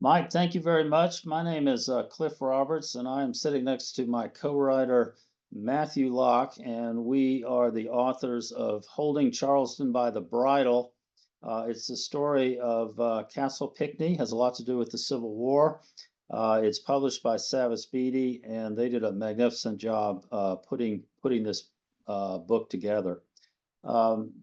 Mike, thank you very much. My name is Cliff Roberts, and I am sitting next to my co-writer Matthew Locke, and we are the authors of Holding Charleston by the Bridle. It's the story of Castle Pinckney, has a lot to do with the Civil War. It's published by Savas Beatty, and they did a magnificent job putting this book together.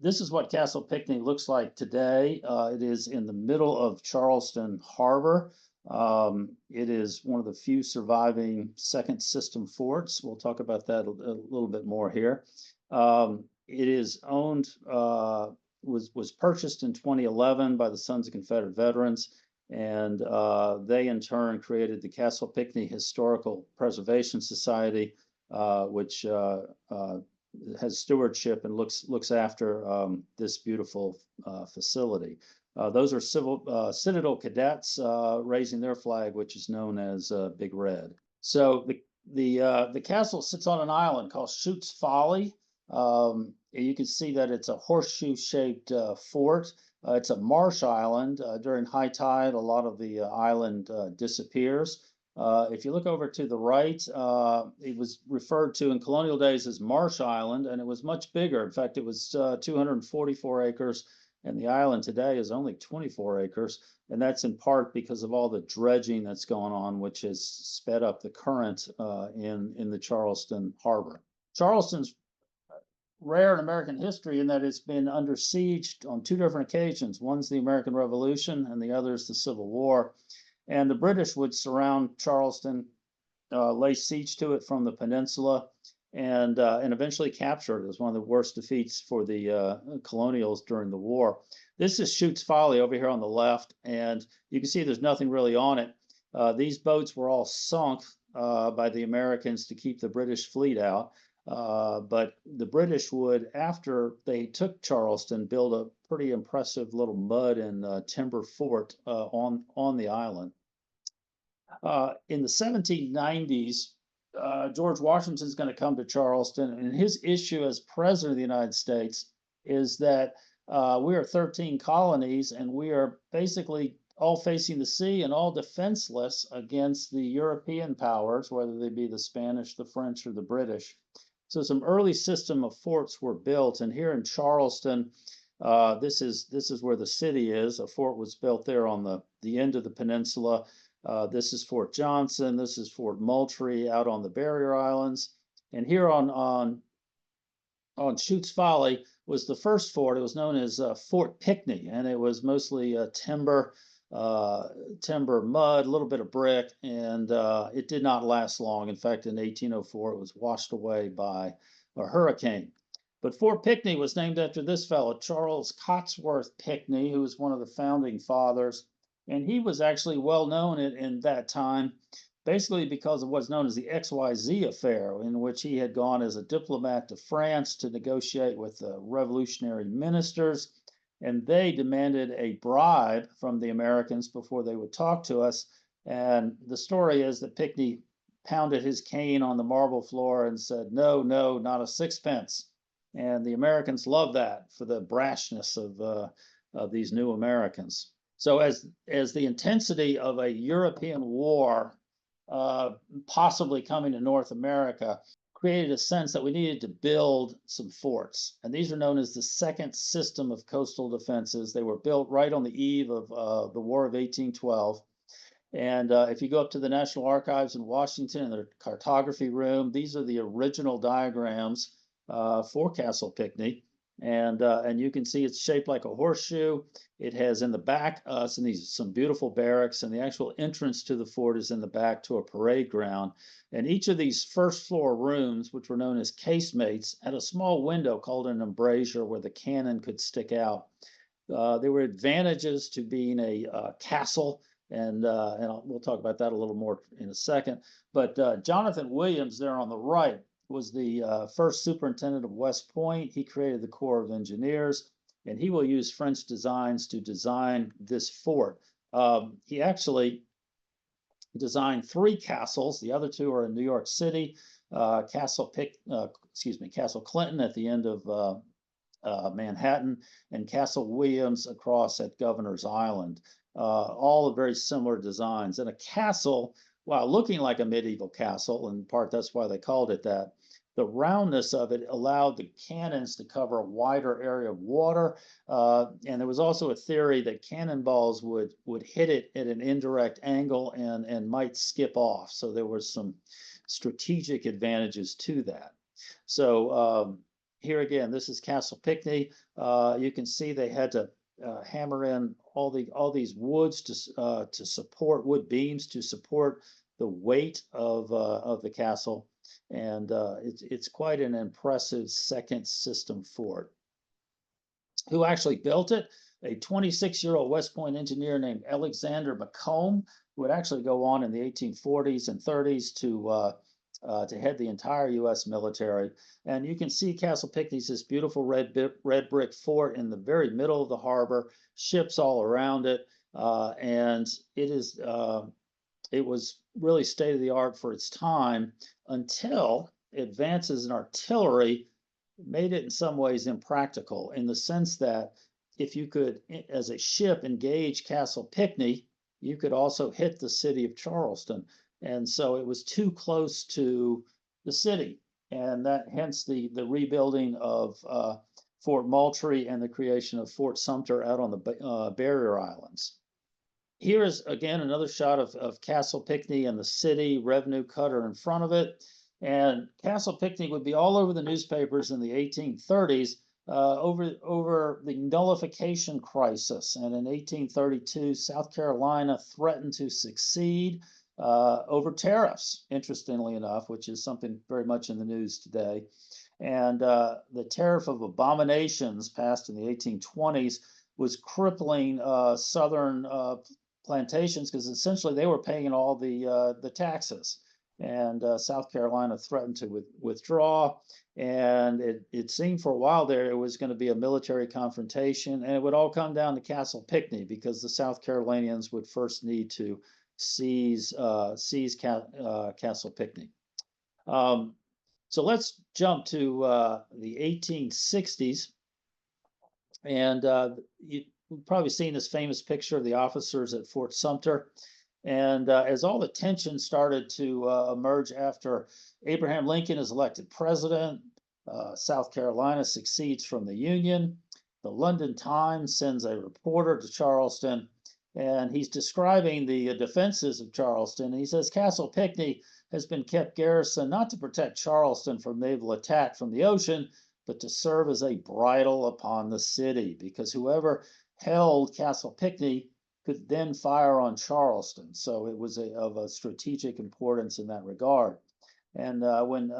This is what Castle Pinckney looks like today. It is in the middle of Charleston Harbor. It is one of the few surviving second system forts. We'll talk about that a little bit more here. It is owned, was purchased in 2011 by the Sons of Confederate Veterans, and they in turn created the Castle Pinckney Historical Preservation Society, which has stewardship and looks after this beautiful facility. Those are Citadel cadets raising their flag, which is known as Big Red. So the castle sits on an island called Chutes Folly. You can see that it's a horseshoe-shaped fort. It's a marsh island. During high tide, a lot of the island disappears. If you look over to the right, it was referred to in colonial days as Marsh Island, and it was much bigger. In fact, it was 244 acres, and the island today is only 24 acres. And that's in part because of all the dredging that's going on, which has sped up the current in the Charleston harbor. Charleston's rare in American history in that it's been under siege on two different occasions. One's the American Revolution, and the other is the Civil War. And the British would surround Charleston, lay siege to it from the peninsula, and eventually capture it. It was one of the worst defeats for the colonials during the war. This is Chutes Folly over here on the left, and you can see there's nothing really on it. These boats were all sunk by the Americans to keep the British fleet out. But the British would, after they took Charleston, build a pretty impressive little mud and timber fort on the island. In the 1790s, George Washington's going to come to Charleston, and his issue as president of the United States is that we are 13 colonies, and we are basically all facing the sea and all defenseless against the European powers, whether they be the Spanish, the French, or the British. So some early system of forts were built, and here in Charleston, this is where the city is. A fort was built there on the end of the peninsula. This is Fort Johnson. This is Fort Moultrie out on the Barrier Islands. And here on Chutes Folly was the first fort. It was known as Fort Pinckney, and it was mostly timber, mud, a little bit of brick, and it did not last long. In fact, in 1804, it was washed away by a hurricane. But Fort Pinckney was named after this fellow, Charles Cotsworth Pinckney, who was one of the founding fathers. And he was actually well known in that time, basically because of what's known as the XYZ affair, in which he had gone as a diplomat to France to negotiate with the revolutionary ministers. And they demanded a bribe from the Americans before they would talk to us. And the story is that Pinckney pounded his cane on the marble floor and said, "No, no, not a sixpence." And the Americans loved that for the brashness of these new Americans. So as the intensity of a European war possibly coming to North America created a sense that we needed to build some forts. And these are known as the second system of coastal defenses. They were built right on the eve of the War of 1812. And if you go up to the National Archives in Washington in their cartography room, these are the original diagrams for Castle Pinckney. And you can see it's shaped like a horseshoe. It has in the back some beautiful barracks, and the actual entrance to the fort is in the back to a parade ground. And each of these first floor rooms, which were known as casemates, had a small window called an embrasure where the cannon could stick out. There were advantages to being a castle, and we'll talk about that a little more in a second. But Jonathan Williams there on the right was the first superintendent of West Point. He created the Corps of Engineers, and he will use French designs to design this fort. He actually designed three castles. The other two are in New York City. Castle Clinton at the end of Manhattan, and Castle Williams across at Governor's Island. All very similar designs. And a castle, while looking like a medieval castle, in part that's why they called it that, the roundness of it allowed the cannons to cover a wider area of water. And there was also a theory that cannonballs would hit it at an indirect angle and might skip off. So there was some strategic advantages to that. So here again, this is Castle Pinckney. You can see they had to hammer in all these woods to support wood beams to support the weight of the castle, and it's quite an impressive second system fort. Who actually built it? A 26-year-old West Point engineer named Alexander Macomb, who would actually go on in the 1840s and 30s to head the entire U.S. military. And you can see Castle Pinckney's this beautiful red brick fort in the very middle of the harbor, ships all around it, and it was really state of the art for its time until advances in artillery made it in some ways impractical, in the sense that if you could, as a ship, engage Castle Pinckney, you could also hit the city of Charleston. And so it was too close to the city, and that hence the rebuilding of Fort Moultrie and the creation of Fort Sumter out on the barrier islands. Here is again another shot of Castle Pinckney and the city, revenue cutter in front of it. And Castle Pinckney would be all over the newspapers in the 1830s over the Nullification Crisis. And in 1832, South Carolina threatened to secede over tariffs, interestingly enough, which is something very much in the news today. And the tariff of abominations passed in the 1820s was crippling southern plantations, because essentially they were paying all the taxes. And South Carolina threatened to withdraw. And it seemed for a while there it was going to be a military confrontation, and it would all come down to Castle Pinckney, because the South Carolinians would first need to seize Castle Pinckney. So let's jump to the 1860s, and you've probably seen this famous picture of the officers at Fort Sumter. And as all the tension started to emerge after Abraham Lincoln is elected president, South Carolina succeeds from the Union. The London Times sends a reporter to Charleston, and he's describing the defenses of Charleston. And he says Castle Pinckney has been kept garrison not to protect Charleston from naval attack from the ocean, but to serve as a bridle upon the city, because whoever held Castle Pinckney could then fire on Charleston. So it was of a strategic importance in that regard. And when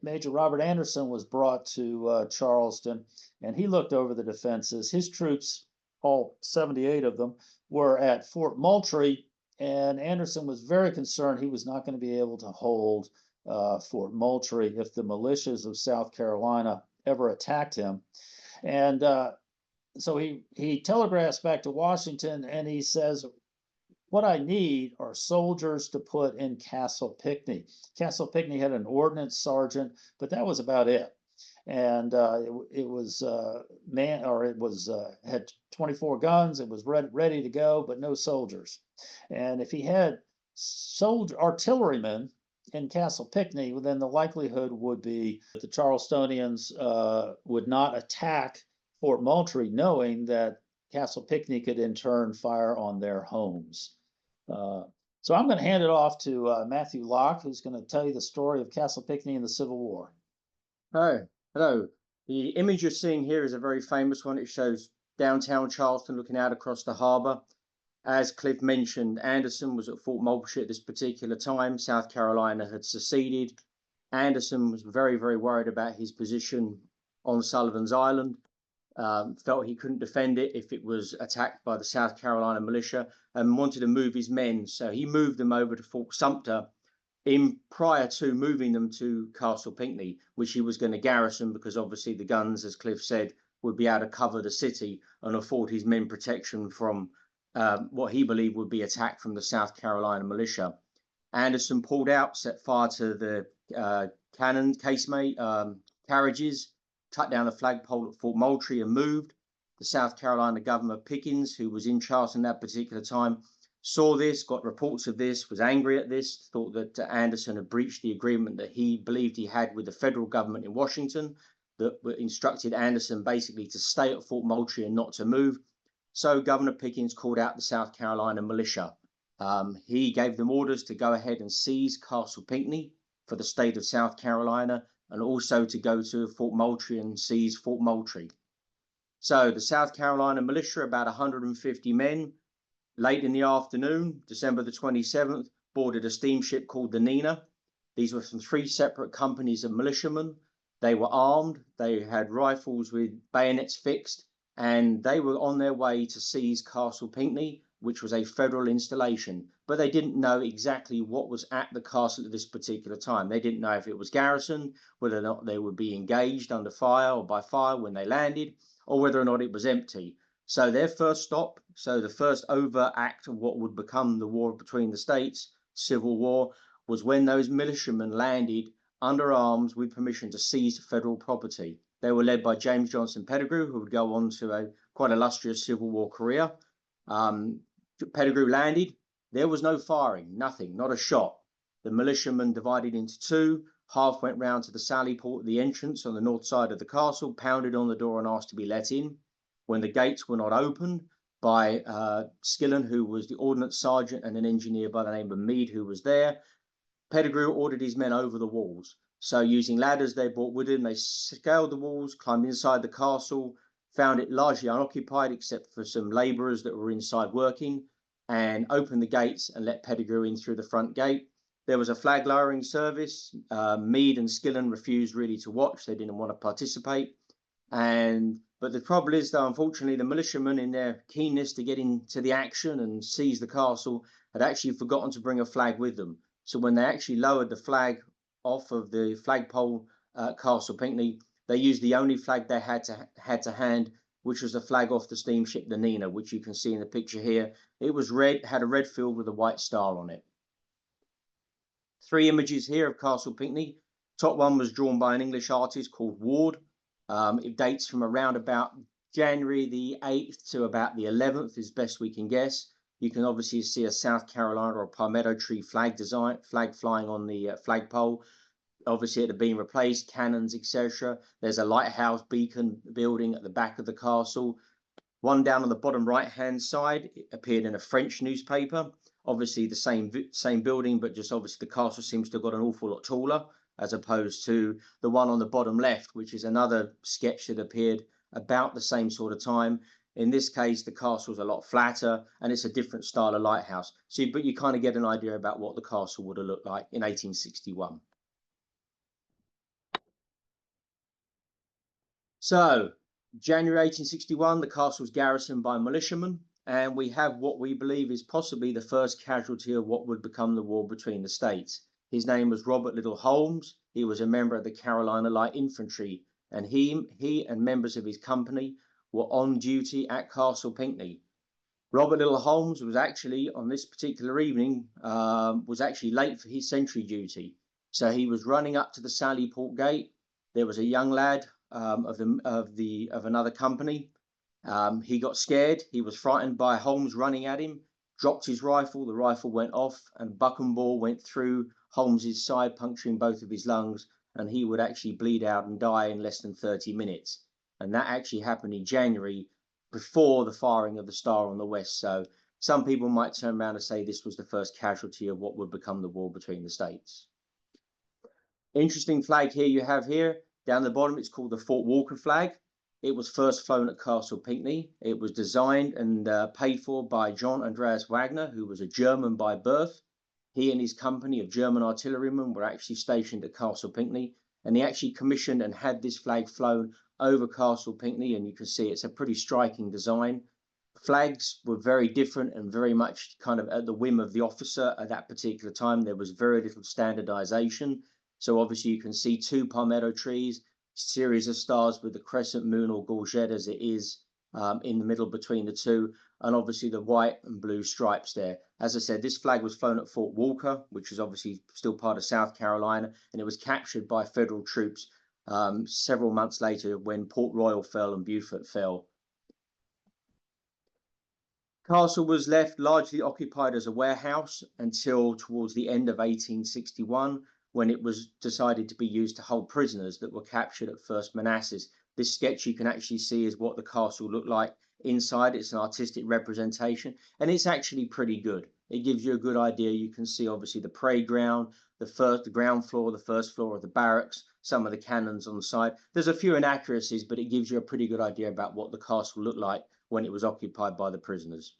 Major Robert Anderson was brought to Charleston, and he looked over the defenses, his troops, all 78 of them, were at Fort Moultrie, and Anderson was very concerned he was not going to be able to hold Fort Moultrie if the militias of South Carolina ever attacked him. And so he telegraphs back to Washington, and he says, what I need are soldiers to put in Castle Pinckney. Castle Pinckney had an ordnance sergeant, but that was about it. And it had 24 guns. It was ready to go, but no soldiers. And if he had artillerymen in Castle Pinckney, then the likelihood would be that the Charlestonians would not attack Fort Moultrie, knowing that Castle Pinckney could in turn fire on their homes. So I'm going to hand it off to Matthew Locke, who's going to tell you the story of Castle Pinckney in the Civil War. Hi, hello. The image you're seeing here is a very famous one. It shows downtown Charleston looking out across the harbor. As Cliff mentioned, Anderson was at Fort Moultrie at this particular time. South Carolina had seceded. Anderson was very, very worried about his position on Sullivan's Island. Felt he couldn't defend it if it was attacked by the South Carolina militia, and wanted to move his men. So he moved them over to Fort Sumter prior to moving them to Castle Pinckney, which he was going to garrison, because obviously the guns, as Cliff said, would be able to cover the city and afford his men protection from what he believed would be attack from the South Carolina militia. Anderson pulled out, set fire to the cannon casemate carriages, cut down the flagpole at Fort Moultrie and moved. The South Carolina Governor Pickens, who was in Charleston at that particular time, saw this, got reports of this, was angry at this, thought that Anderson had breached the agreement that he believed he had with the federal government in Washington, that instructed Anderson basically to stay at Fort Moultrie and not to move. So Governor Pickens called out the South Carolina militia. He gave them orders to go ahead and seize Castle Pinckney for the state of South Carolina, and also to go to Fort Moultrie and seize Fort Moultrie. So the South Carolina militia, about 150 men, late in the afternoon, December the 27th, boarded a steamship called the Nina. These were from 3 separate companies of militiamen. They were armed, they had rifles with bayonets fixed, and they were on their way to seize Castle Pinckney, which was a federal installation. But they didn't know exactly what was at the castle at this particular time. They didn't know if it was garrison, whether or not they would be engaged under fire or by fire when they landed, or whether or not it was empty. So their first stop, so the first overt act of what would become the war between the states, civil war, was when those militiamen landed under arms with permission to seize federal property. They were led by James Johnson Pettigrew, who would go on to a quite illustrious Civil War career. Pettigrew landed. There was no firing, nothing, not a shot. The militiamen divided into 2. Half went round to the sally port at the entrance on the north side of the castle, pounded on the door and asked to be let in. When the gates were not opened by Skillen, who was the ordnance sergeant, and an engineer by the name of Meade, who was there, Pettigrew ordered his men over the walls. So using ladders they brought with them, they scaled the walls, climbed inside the castle, found it largely unoccupied except for some labourers that were inside working, and opened the gates and let Pettigrew in through the front gate. There was a flag lowering service. Meade and Skillen refused really to watch. They didn't want to participate. But the trouble is, though, unfortunately, the militiamen, in their keenness to get into the action and seize the castle, had actually forgotten to bring a flag with them. So when they actually lowered the flag off of the flagpole at Castle Pinckney, they used the only flag they had to hand, which was the flag off the steamship the Nina, which you can see in the picture here. It was red, had a red field with a white star on it. 3 images here of Castle Pinckney. Top one was drawn by an English artist called Ward. It dates from around about January the 8th to about the 11th, as best we can guess. You can obviously see a South Carolina or palmetto tree flag flying on the flagpole. Obviously, it had been replaced, cannons, etc. There's a lighthouse beacon building at the back of the castle. One down on the bottom right-hand side, it appeared in a French newspaper. Obviously, the same building, but just obviously the castle seems to have got an awful lot taller, as opposed to the one on the bottom left, which is another sketch that appeared about the same sort of time. In this case, the castle's a lot flatter, and it's a different style of lighthouse. But you kind of get an idea about what the castle would have looked like in 1861. So, January 1861, the castle was garrisoned by militiamen, and we have what we believe is possibly the first casualty of what would become the war between the states. His name was Robert Little Holmes. He was a member of the Carolina Light Infantry, and he and members of his company were on duty at Castle Pinckney. Robert Little Holmes was actually, on this particular evening, was actually late for his sentry duty. So he was running up to the Sally Port gate. There was a young lad of another company. He got scared. He was frightened by Holmes running at him, dropped his rifle. The rifle went off, and buck and ball went through Holmes's side, puncturing both of his lungs, and he would actually bleed out and die in less than 30 minutes. And that actually happened in January, before the firing of the Star on the West. So some people might turn around and say this was the first casualty of what would become the war between the states. Interesting flag here you have here. Down the bottom, it's called the Fort Walker flag. It was first flown at Castle Pinckney. It was designed and paid for by John Andreas Wagner, who was a German by birth. He and his company of German artillerymen were actually stationed at Castle Pinckney, and he actually commissioned and had this flag flown over Castle Pinckney, and you can see it's a pretty striking design. Flags were very different and very much kind of at the whim of the officer at that particular time. There was very little standardization. So obviously you can see 2 palmetto trees, series of stars with the crescent moon or gorget as it is in the middle between the 2, and obviously the white and blue stripes there. As I said, this flag was flown at Fort Walker, which is obviously still part of South Carolina, and it was captured by federal troops several months later when Port Royal fell and Beaufort fell. Castle was left largely occupied as a warehouse until towards the end of 1861, when it was decided to be used to hold prisoners that were captured at First Manassas. This sketch you can actually see is what the castle looked like inside. It's an artistic representation, and it's actually pretty good. It gives you a good idea. You can see obviously the parade ground, the ground floor, the first floor of the barracks, some of the cannons on the side. There's a few inaccuracies, but it gives you a pretty good idea about what the castle looked like when it was occupied by the prisoners.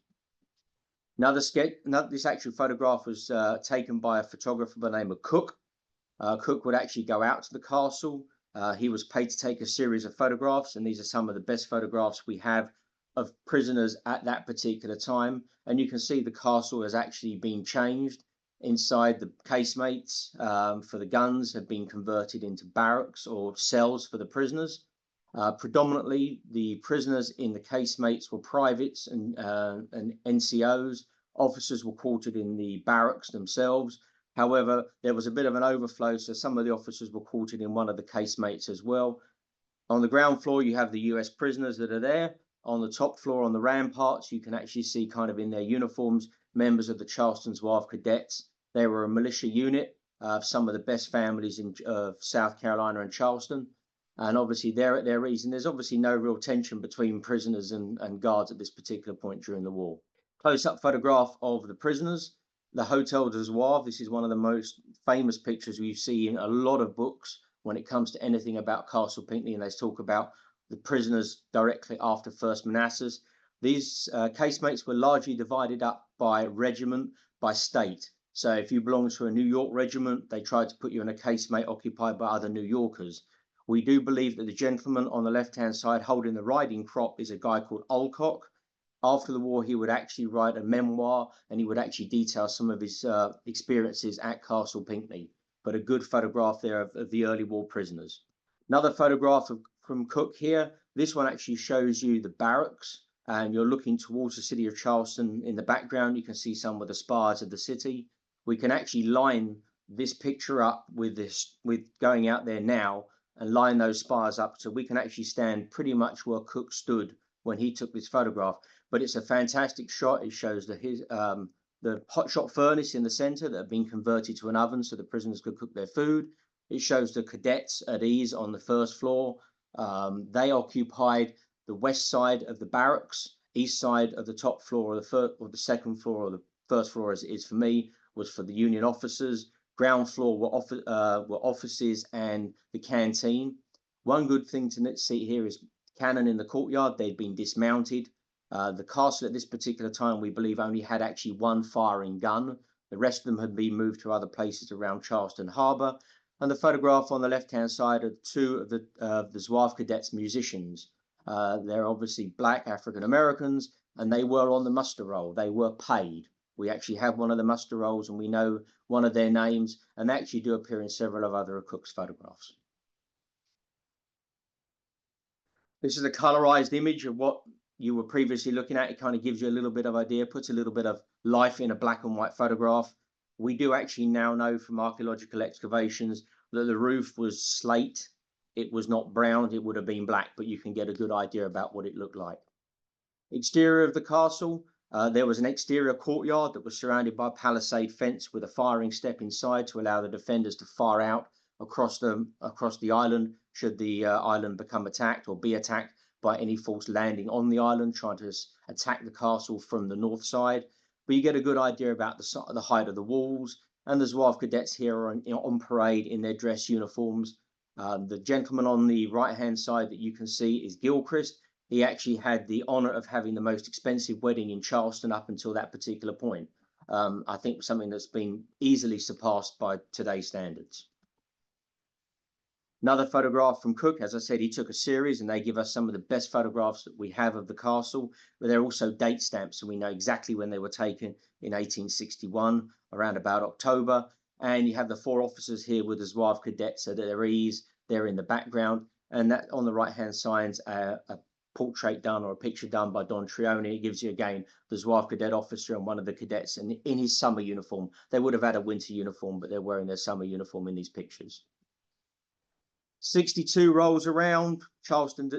This actual photograph was taken by a photographer by the name of Cook. Cook would actually go out to the castle. He was paid to take a series of photographs, and these are some of the best photographs we have of prisoners at that particular time. And you can see the castle has actually been changed. Inside, the casemates for the guns have been converted into barracks or cells for the prisoners. Predominantly, the prisoners in the casemates were privates and NCOs. Officers were quartered in the barracks themselves. However, there was a bit of an overflow, so some of the officers were quartered in one of the casemates as well. On the ground floor, you have the US prisoners that are there. On the top floor, on the ramparts, you can actually see kind of in their uniforms, members of the Charleston Zouave Cadets. They were a militia unit of some of the best families in South Carolina and Charleston. And obviously they're at their ease. And there's obviously no real tension between prisoners and guards at this particular point during the war. Close-up photograph of the prisoners. The Hotel de Zouave. This is one of the most famous pictures we see in a lot of books when it comes to anything about Castle Pinckney, and they talk about the prisoners directly after First Manassas. These casemates were largely divided up by regiment, by state. So if you belong to a New York regiment, they tried to put you in a casemate occupied by other New Yorkers. We do believe that the gentleman on the left-hand side holding the riding crop is a guy called Alcock. After the war, he would actually write a memoir, and he would actually detail some of his experiences at Castle Pinckney. But a good photograph there of the early war prisoners. Another photograph from Cook here. This one actually shows you the barracks, and you're looking towards the city of Charleston. In the background, you can see some of the spires of the city. We can actually line this picture up with going out there now and line those spires up, so we can actually stand pretty much where Cook stood when he took this photograph. But it's a fantastic shot. It shows the hot shot furnace in the center that had been converted to an oven so the prisoners could cook their food. It shows the cadets at ease on the first floor. They occupied the west side of the barracks. East side of the top floor, or the second floor, or the first floor as it is for me, was for the Union officers. Ground floor were offices and the canteen. One good thing to see here is cannon in the courtyard. They'd been dismounted. The castle at this particular time, we believe, only had actually one firing gun. The rest of them had been moved to other places around Charleston Harbor. And the photograph on the left-hand side of two of the Zouave Cadets musicians. They're obviously black African Americans, and they were on the muster roll. They were paid. We actually have one of the muster rolls, and we know one of their names, and they actually do appear in several of other of Cook's photographs. This is a colorized image of what you were previously looking at. It kind of gives you a little bit of idea, puts a little bit of life in a black and white photograph. We do actually now know from archaeological excavations that the roof was slate. It was not brown, it would have been black, but you can get a good idea about what it looked like. Exterior of the castle, there was an exterior courtyard that was surrounded by a palisade fence with a firing step inside to allow the defenders to fire out across the island should the island become attacked or be attacked by any force landing on the island trying to attack the castle from the north side. But you get a good idea about the height of the walls, and the Zouave cadets here are on parade in their dress uniforms. The gentleman on the right-hand side that you can see is Gilchrist. He actually had the honor of having the most expensive wedding in Charleston up until that particular point. I think something that's been easily surpassed by today's standards. Another photograph from Cook. As I said, he took a series, and they give us some of the best photographs that we have of the castle, but they're also date stamps, so we know exactly when they were taken in 1861, around about October. And you have the four officers here with the Zouave cadets at their ease. They're in the background, and that on the right-hand side is a portrait done or a picture done by Don Trione. It gives you again the Zouave cadet officer and one of the cadets in his summer uniform. They would have had a winter uniform, but they're wearing their summer uniform in these pictures. 62 rolls around. Charleston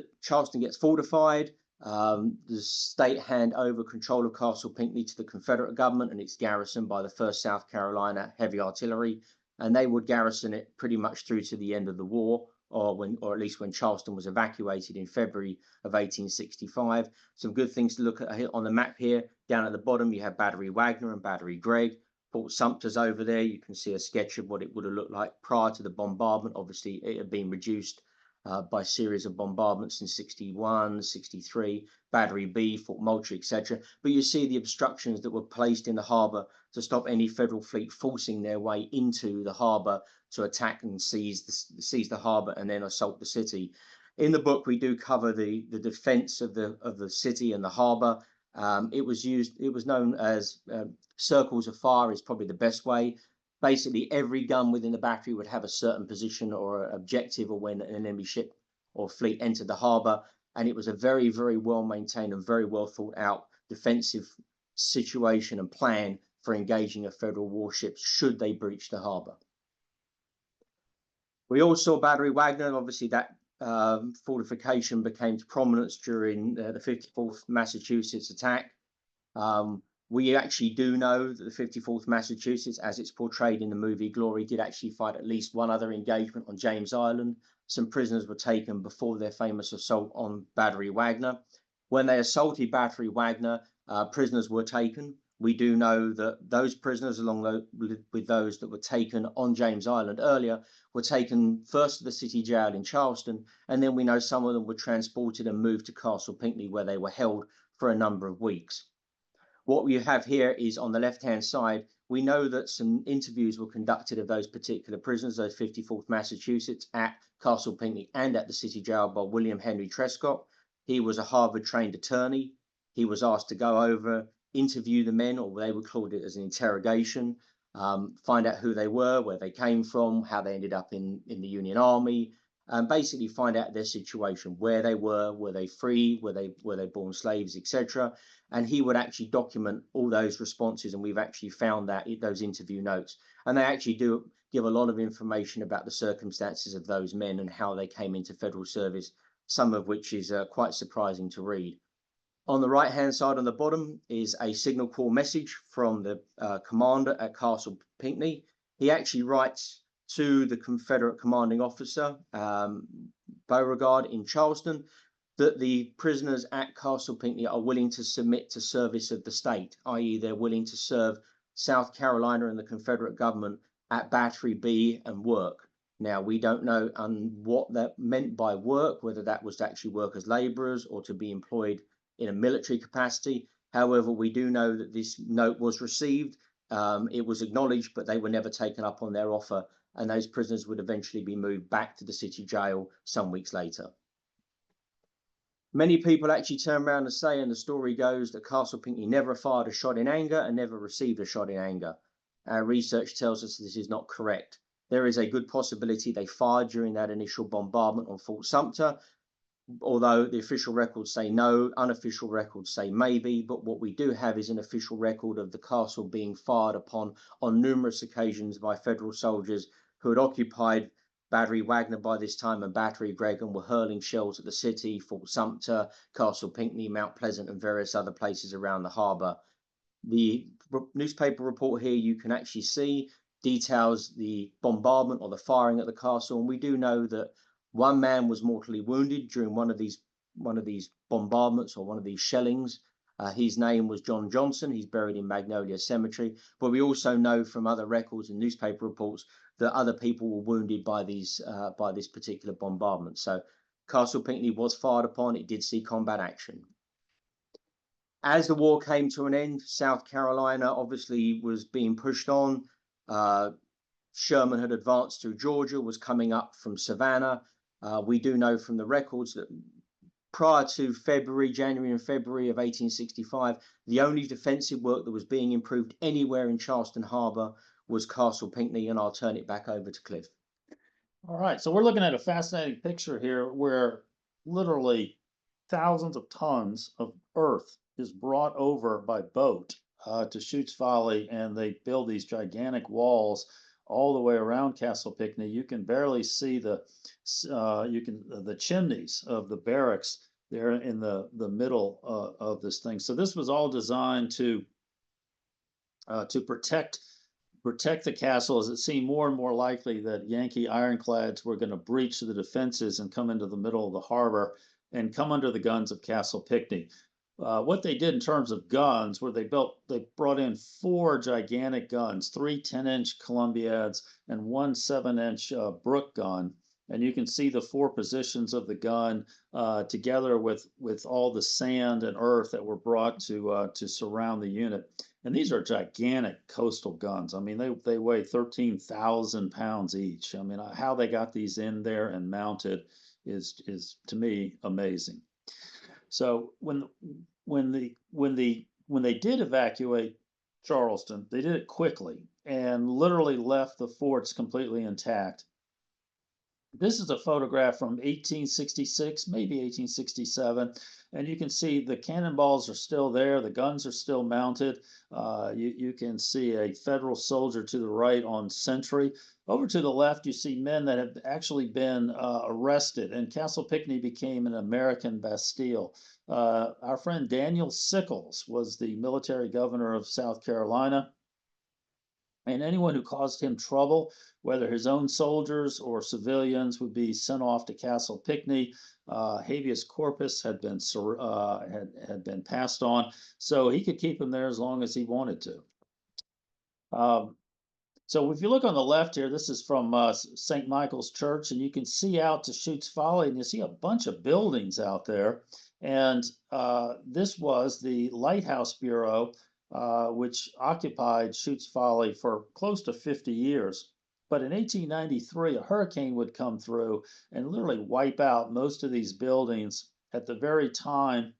gets fortified. The state hand over control of Castle Pinckney to the Confederate government, and it's garrisoned by the 1st South Carolina Heavy Artillery, and they would garrison it pretty much through to the end of the war, or at least when Charleston was evacuated in February of 1865. Some good things to look at on the map here. Down at the bottom, you have Battery Wagner and Battery Gregg. Fort Sumter's over there. You can see a sketch of what it would have looked like prior to the bombardment. Obviously, it had been reduced by a series of bombardments in 61, 63, Battery B, Fort Moultrie, etc. But you see the obstructions that were placed in the harbour to stop any Federal fleet forcing their way into the harbour to attack and seize the harbour and then assault the city. In the book, we do cover the defence of the city and the harbour. It was known as circles of fire is probably the best way. Basically, every gun within the battery would have a certain position or objective, or when an enemy ship or fleet entered the harbour, and it was a very, very well maintained and very well thought out defensive situation and plan for engaging a Federal warship should they breach the harbour. We all saw Battery Wagner. Obviously, that fortification became to prominence during the 54th Massachusetts attack. We actually do know that the 54th Massachusetts, as it's portrayed in the movie Glory, did actually fight at least one other engagement on James Island. Some prisoners were taken before their famous assault on Battery Wagner. When they assaulted Battery Wagner, prisoners were taken. We do know that those prisoners, along with those that were taken on James Island earlier, were taken first to the city jail in Charleston, and then we know some of them were transported and moved to Castle Pinckney, where they were held for a number of weeks. What we have here is on the left-hand side, we know that some interviews were conducted of those particular prisoners, those 54th Massachusetts, at Castle Pinckney and at the city jail by William Henry Trescott. He was a Harvard-trained attorney. He was asked to go over, interview the men, or they would call it as an interrogation, find out who they were, where they came from, how they ended up in the Union Army, and basically find out their situation, where they were they free, were they born slaves, etc. And he would actually document all those responses, and we've actually found that in those interview notes. And they actually do give a lot of information about the circumstances of those men and how they came into Federal service, some of which is quite surprising to read. On the right-hand side on the bottom is a signal call message from the commander at Castle Pinckney. He actually writes to the Confederate commanding officer, Beauregard in Charleston, that the prisoners at Castle Pinckney are willing to submit to service of the state, i.e. they're willing to serve South Carolina and the Confederate government at Battery B and work. Now, we don't know what that meant by work, whether that was to actually work as labourers or to be employed in a military capacity. However, we do know that this note was received. It was acknowledged, but they were never taken up on their offer, and those prisoners would eventually be moved back to the city jail some weeks later. Many people actually turn around and say, and the story goes, that Castle Pinckney never fired a shot in anger and never received a shot in anger. Our research tells us this is not correct. There is a good possibility they fired during that initial bombardment on Fort Sumter, although the official records say no, unofficial records say maybe, but what we do have is an official record of the castle being fired upon on numerous occasions by Federal soldiers who had occupied Battery Wagner by this time and Battery Gregg, and were hurling shells at the city, Fort Sumter, Castle Pinckney, Mount Pleasant, and various other places around the harbour. The newspaper report here you can actually see details the bombardment or the firing at the castle, and we do know that one man was mortally wounded during one of these bombardments or one of these shellings. His name was John Johnson. He's buried in Magnolia Cemetery. But we also know from other records and newspaper reports that other people were wounded by this particular bombardment. So Castle Pinckney was fired upon. It did see combat action. As the war came to an end, South Carolina obviously was being pushed on. Sherman had advanced through Georgia, was coming up from Savannah. We do know from the records that prior to January and February of 1865, the only defensive work that was being improved anywhere in Charleston Harbor was Castle Pinckney, and I'll turn it back over to Cliff. All right, so we're looking at a fascinating picture here where literally thousands of tons of earth is brought over by boat to Chutes Folly, and they build these gigantic walls all the way around Castle Pinckney. You can barely see the chimneys of the barracks there in the middle of this thing. So this was all designed to protect the castle, as it seemed more and more likely that Yankee ironclads were going to breach the defenses and come into the middle of the harbor and come under the guns of Castle Pinckney. What they did in terms of guns were they brought in 4 gigantic guns, 3 10-inch Columbiads and 1 7-inch Brook gun. And you can see the 4 positions of the gun together with all the sand and earth that were brought to surround the unit. And these are gigantic coastal guns. I mean, they weigh 13,000 pounds each. I mean, how they got these in there and mounted is to me amazing. So when they did evacuate Charleston, they did it quickly and literally left the forts completely intact. This is a photograph from 1866, maybe 1867, and you can see the cannonballs are still there, the guns are still mounted. You can see a Federal soldier to the right on sentry. Over to the left, you see men that have actually been arrested, and Castle Pinckney became an American Bastille. Our friend Daniel Sickles was the military governor of South Carolina. And anyone who caused him trouble, whether his own soldiers or civilians, would be sent off to Castle Pinckney. Habeas corpus had been passed on, so he could keep him there as long as he wanted to. So if you look on the left here, this is from St. Michael's Church, and you can see out to Chutes Folly, and you see a bunch of buildings out there. And this was the Lighthouse Bureau, which occupied Chutes Folly for close to 50 years. But in 1893, a hurricane would come through and literally wipe out most of these buildings at the very time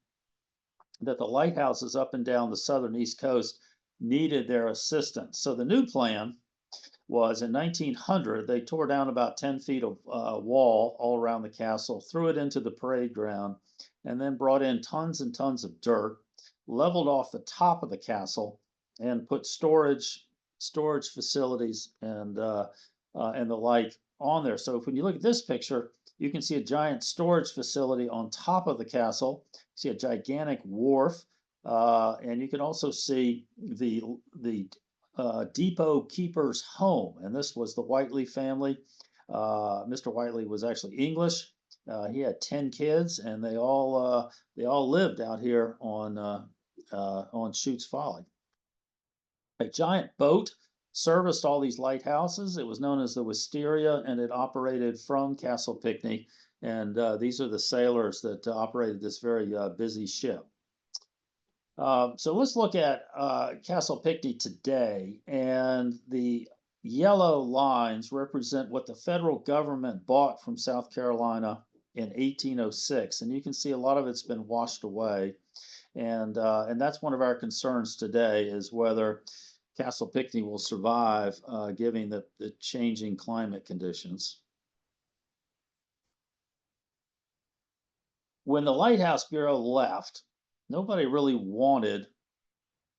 that the lighthouses up and down the southern East Coast needed their assistance. So the new plan was in 1900, they tore down about 10 feet of wall all around the castle, threw it into the parade ground, and then brought in tons and tons of dirt, leveled off the top of the castle, and put storage facilities and the like on there. So when you look at this picture, you can see a giant storage facility on top of the castle. You see a gigantic wharf, and you can also see the depot keeper's home. And this was the Whiteley family. Mr. Whiteley was actually English. He had 10 kids, and they all lived out here on Chutes Folly. A giant boat serviced all these lighthouses. It was known as the Wisteria, and it operated from Castle Pinckney. And these are the sailors that operated this very busy ship. So let's look at Castle Pinckney today, and the yellow lines represent what the federal government bought from South Carolina in 1806, and you can see a lot of it's been washed away, and that's one of our concerns today, is whether Castle Pinckney will survive given the changing climate conditions. When the Lighthouse Bureau left, nobody really wanted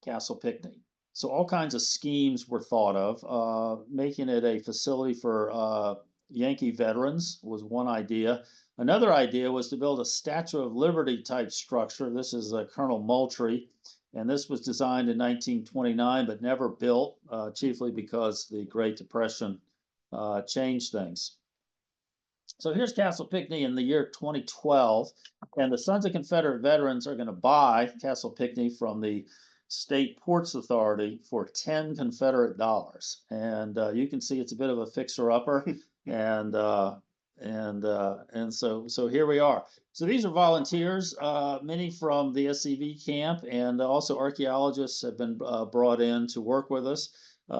Castle Pinckney. So all kinds of schemes were thought of. Making it a facility for Yankee veterans was one idea. Another idea was to build a Statue of Liberty type structure. This is Colonel Moultrie, and this was designed in 1929 but never built, chiefly because the Great Depression changed things. So here's Castle Pinckney in the year 2012, and the Sons of Confederate Veterans are going to buy Castle Pinckney from the State Ports Authority for 10 Confederate dollars. And you can see it's a bit of a fixer-upper, and so here we are. So these are volunteers, many from the SCV camp, and also archaeologists have been brought in to work with us.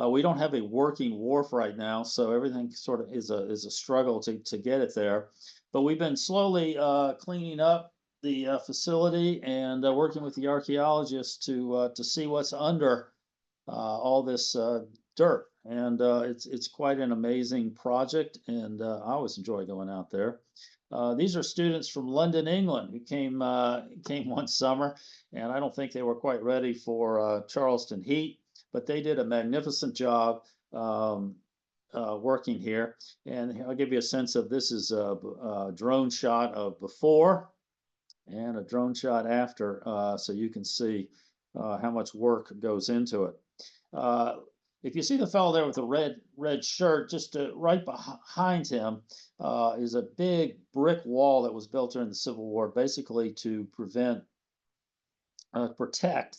We don't have a working wharf right now, so everything sort of is a struggle to get it there. But we've been slowly cleaning up the facility and working with the archaeologists to see what's under all this dirt. And it's quite an amazing project, and I always enjoy going out there. These are students from London, England, who came one summer, and I don't think they were quite ready for Charleston heat, but they did a magnificent job working here. And I'll give you a sense of this is a drone shot of before and a drone shot after, so you can see how much work goes into it. If you see the fellow there with the red shirt, just right behind him is a big brick wall that was built during the Civil War, basically to protect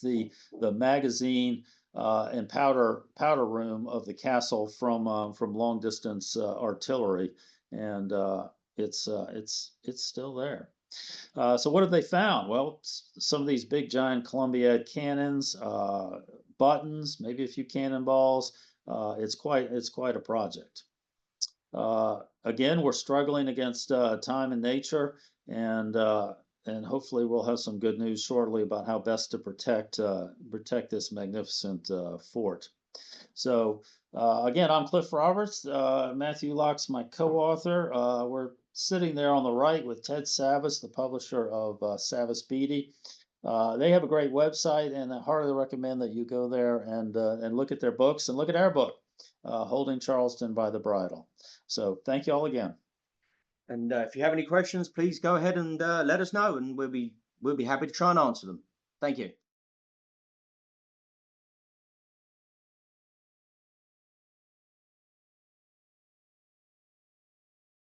the magazine and powder room of the castle from long distance artillery, and it's still there. So what have they found? Well, some of these big giant Columbiad cannons, buttons, maybe a few cannonballs. It's quite a project. Again, we're struggling against time and nature, and hopefully we'll have some good news shortly about how best to protect this magnificent fort. So again, I'm Cliff Roberts. Matthew Locke's my co-author. We're sitting there on the right with Ted Savas, the publisher of Savas Beatty. They have a great website, and I heartily recommend that you go there and look at their books and look at our book, Holding Charleston by the Bridle. So thank you all again. And if you have any questions, please go ahead and let us know, and we'll be happy to try and answer them. Thank you.